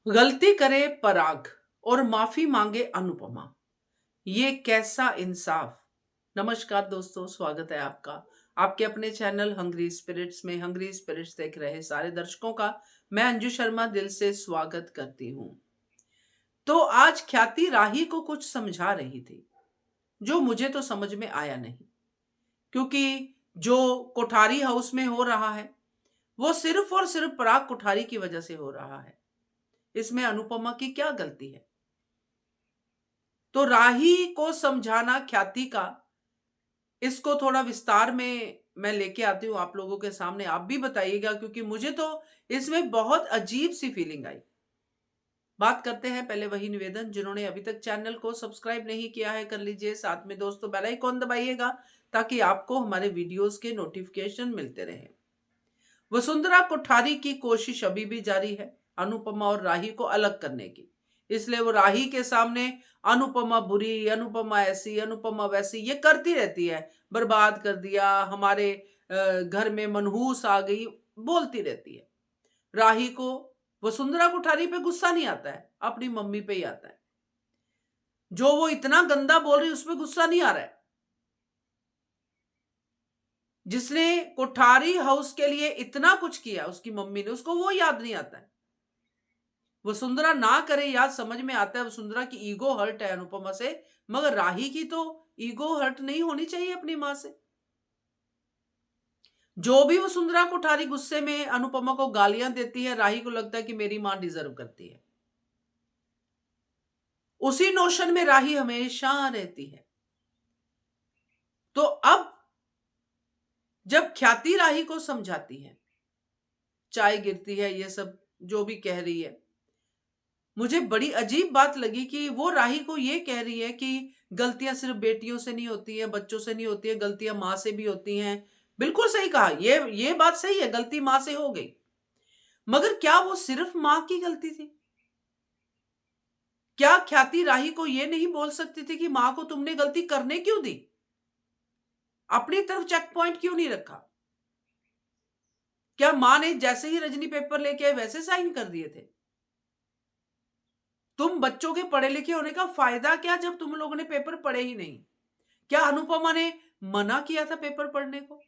गलती करे पराग और माफी मांगे अनुपमा, ये कैसा इंसाफ। नमस्कार दोस्तों, स्वागत है आपका आपके अपने चैनल हंग्री स्पिरिट्स में। हंग्री स्पिरिट्स देख रहे सारे दर्शकों का मैं अंजू शर्मा दिल से स्वागत करती हूँ। तो आज ख्याति राही को कुछ समझा रही थी जो मुझे तो समझ में आया नहीं, क्योंकि जो कोठारी हाउस में हो रहा है वो सिर्फ और सिर्फ पराग कोठारी की वजह से हो रहा है। इसमें अनुपमा की क्या गलती है? तो राही को समझाना ख्याति का, इसको थोड़ा विस्तार में मैं लेके आती हूँ आप लोगों के सामने। आप भी बताइएगा, क्योंकि मुझे तो इसमें बहुत अजीब सी फीलिंग आई। बात करते हैं पहले वही निवेदन, जिन्होंने अभी तक चैनल को सब्सक्राइब नहीं किया है कर लीजिए, साथ में दोस्तों बेल आइकॉन दबाइएगा ताकि आपको हमारे वीडियोस के नोटिफिकेशन मिलते रहे। वसुंधरा कोठारी की कोशिश अभी भी जारी है अनुपमा और राही को अलग करने की। इसलिए वो राही के सामने अनुपमा बुरी, अनुपमा ऐसी, अनुपमा वैसी ये करती रहती है। बर्बाद कर दिया हमारे घर में, मनहूस आ गई, बोलती रहती है। राही को वसुंधरा कोठारी पे गुस्सा नहीं आता है, अपनी मम्मी पे ही आता है। जो वो इतना गंदा बोल रही है उसपे गुस्सा नहीं आ रहा है। जिसने कोठारी हाउस के लिए इतना कुछ किया उसकी मम्मी ने, उसको वो याद नहीं आता है। वसुंधरा ना करे याद, समझ में आता है वसुंधरा की ईगो हर्ट है अनुपमा से, मगर राही की तो ईगो हर्ट नहीं होनी चाहिए अपनी मां से। जो भी वसुंधरा कोठारी गुस्से में अनुपमा को गालियां देती है, राही को लगता है कि मेरी मां डिजर्व करती है। उसी नोशन में राही हमेशा रहती है। तो अब जब ख्याति राही को समझाती है, चाय गिरती है, ये सब जो भी कह रही है, मुझे बड़ी अजीब बात लगी कि वो राही को ये कह रही है कि गलतियां सिर्फ बेटियों से नहीं होती है, बच्चों से नहीं होती है, गलतियां मां से भी होती हैं। बिल्कुल सही कहा, ये बात सही है, गलती मां से हो गई। मगर क्या वो सिर्फ मां की गलती थी? क्या ख्याति राही को ये नहीं बोल सकती थी कि मां को तुमने गलती करने क्यों दी? अपनी तरफ चेक पॉइंट क्यों नहीं रखा? क्या मां ने जैसे ही रजनी पेपर लेके आए वैसे साइन कर दिए थे? तुम बच्चों के पढ़े लिखे होने का फायदा क्या जब तुम लोगों ने पेपर पढ़े ही नहीं? क्या अनुपमा ने मना किया था पेपर पढ़ने को?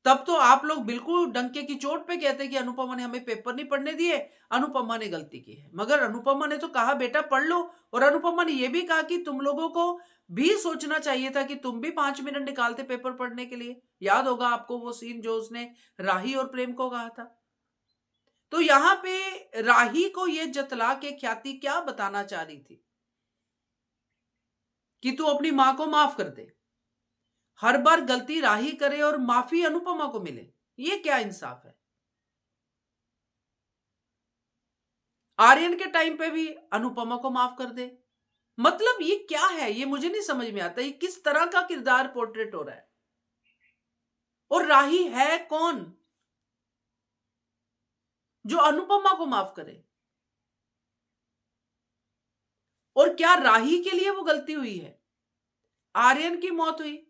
तब तो आप लोग बिल्कुल डंके की चोट पे कहते कि अनुपमा ने हमें पेपर नहीं पढ़ने दिए, अनुपमा ने गलती की है। मगर अनुपमा ने तो कहा बेटा पढ़ लो, और अनुपमा ने यह भी कहा कि तुम लोगों को भी सोचना चाहिए था कि तुम भी 5 मिनट निकालते पेपर पढ़ने के लिए। याद होगा आपको वो सीन जो उसने राही और प्रेम को कहा था। तो यहां पे राही को यह जतला के ख्याति क्या बताना चाह रही थी कि तू अपनी मां को माफ कर दे। हर बार गलती राही करे और माफी अनुपमा को मिले, ये क्या इंसाफ है? आर्यन के टाइम पे भी अनुपमा को माफ कर दे। मतलब ये क्या है? ये मुझे नहीं समझ में आता, ये किस तरह का किरदार पोर्ट्रेट हो रहा है? और राही है कौन जो अनुपमा को माफ करे? और क्या राही के लिए वो गलती हुई है? आर्यन की मौत हुई,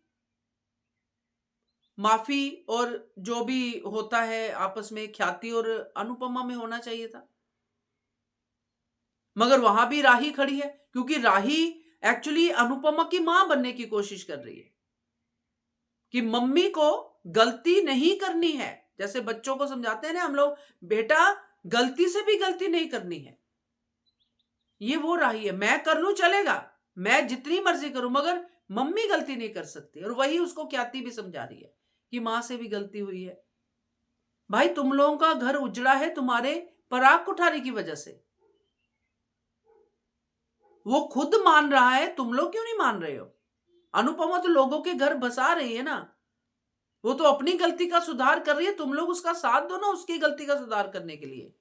माफी और जो भी होता है आपस में ख्याति और अनुपमा में होना चाहिए था। मगर वहां भी राही खड़ी है, क्योंकि राही एक्चुअली अनुपमा की मां बनने की कोशिश कर रही है कि मम्मी को गलती नहीं करनी है। जैसे बच्चों को समझाते हैं ना हम लोग, बेटा गलती से भी गलती नहीं करनी है। ये वो राही है, मैं कर लूं चलेगा, मैं जितनी मर्जी करूं, मगर मम्मी गलती नहीं कर सकती। और वही उसको ख्याति भी समझा रही है कि मां से भी गलती हुई है। भाई तुम लोगों का घर उजड़ा है तुम्हारे पराग कोठारी की वजह से। वो खुद मान रहा है, तुम लोग क्यों नहीं मान रहे हो? अनुपमा तो लोगों के घर बसा रही है ना, वो तो अपनी गलती का सुधार कर रही है, तुम लोग उसका साथ दो ना उसकी गलती का सुधार करने के लिए।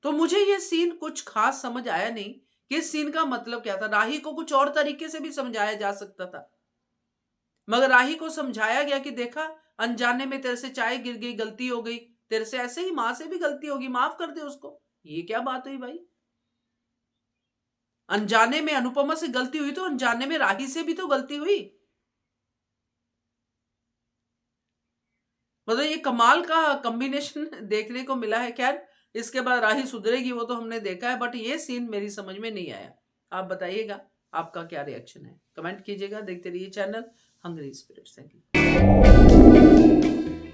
तो मुझे ये सीन कुछ खास समझ आया नहीं कि इस सीन का मतलब क्या था। राही को कुछ और तरीके से भी समझाया जा सकता था, मगर राही को समझाया गया कि देखा अनजाने में तेरे से चाय गिर गई, गलती हो गई, तेरे से ऐसे ही मां से भी गलती होगी, माफ कर दे उसको। ये क्या बात हुई भाई? अनजाने में अनुपमा से गलती हुई तो अनजाने में राही से भी तो गलती हुई। मतलब ये कमाल का कॉम्बिनेशन देखने को मिला है। खैर, इसके बाद राही सुधरेगी वो तो हमने देखा है, बट ये सीन मेरी समझ में नहीं आया। आप बताइएगा, आपका क्या रिएक्शन है? कमेंट कीजिएगा। देखते रहिए channel hungry spirits. Thank you.